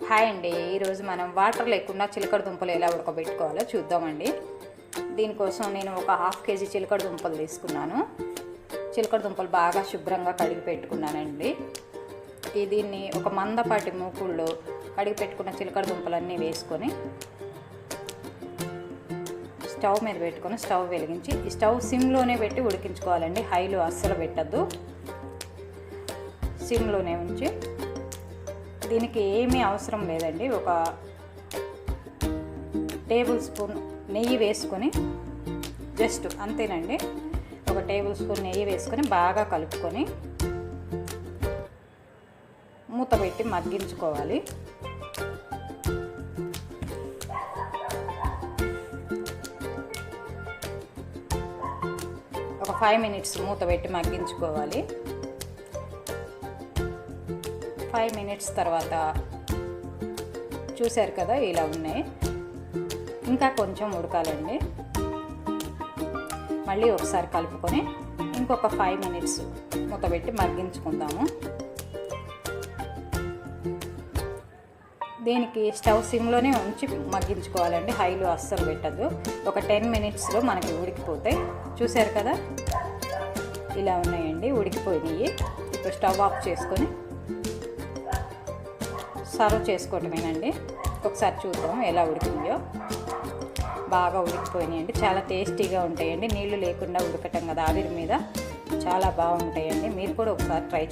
Hi అండి, ఈరోజు మనం వాటర్ లేకుండా చిలకడ దుంపలు ఎలా ఉడకబెట్టుకోవాలో చూద్దామండి. దీనికోసం నేను ఒక హాఫ్ కేజీ చిలకడ దుంపలు తీసుకున్నాను. చిలకడ దుంపలు బాగా శుభ్రంగా కడిగి పెట్టుకున్నానండి. దీన్ని ఒక మందపాటి మూకుల్లో కడిగి పెట్టుకున్న చిలకడ దుంపలన్నీ వేసుకొని స్టవ్ మీద పెట్టుకొని స్టవ్ వెలిగించి ఈ స్టవ్ సిమ్లోనే పెట్టి ఉడికించుకోవాలండి. హైలో అస్సలు పెట్టద్దు, సిమ్లోనే ఉంచి. దీనికి ఏమీ అవసరం లేదండి. ఒక టేబుల్ స్పూన్ నెయ్యి వేసుకొని, జస్ట్ అంతేనండి. ఒక టేబుల్ స్పూన్ నెయ్యి వేసుకొని బాగా కలుపుకొని మూత పెట్టి మగ్గించుకోవాలి. ఒక 5 మినిట్స్ మూత పెట్టి మగ్గించుకోవాలి. 5 మినిట్స్ తర్వాత చూశారు కదా, ఇలా ఉన్నాయి. ఇంకా కొంచెం ఉడకాలండి. మళ్ళీ ఒకసారి కలుపుకొని ఇంకొక 5 మినిట్స్ మూత పెట్టి మగ్గించుకుందాము. దీనికి స్టవ్ సిమ్లోనే ఉంచి మగ్గించుకోవాలండి, హైలో అస్సలు పెట్టద్దు. ఒక 10 మినిట్స్లో మనకి ఉడికిపోతాయి. చూశారు కదా, ఇలా ఉన్నాయండి, ఉడికిపోయినాయి. ఇప్పుడు స్టవ్ ఆఫ్ చేసుకొని సర్వ్ చేసుకోవటమేనండి. ఒకసారి చూద్దాం ఎలా ఉడికిందో. బాగా ఉడికిపోయినాయండి, చాలా టేస్టీగా ఉంటాయండి. నీళ్లు లేకుండా ఉడకటం కదా, ఆవిరి మీద చాలా బాగుంటాయండి. మీరు కూడా ఒకసారి ట్రై చేయండి.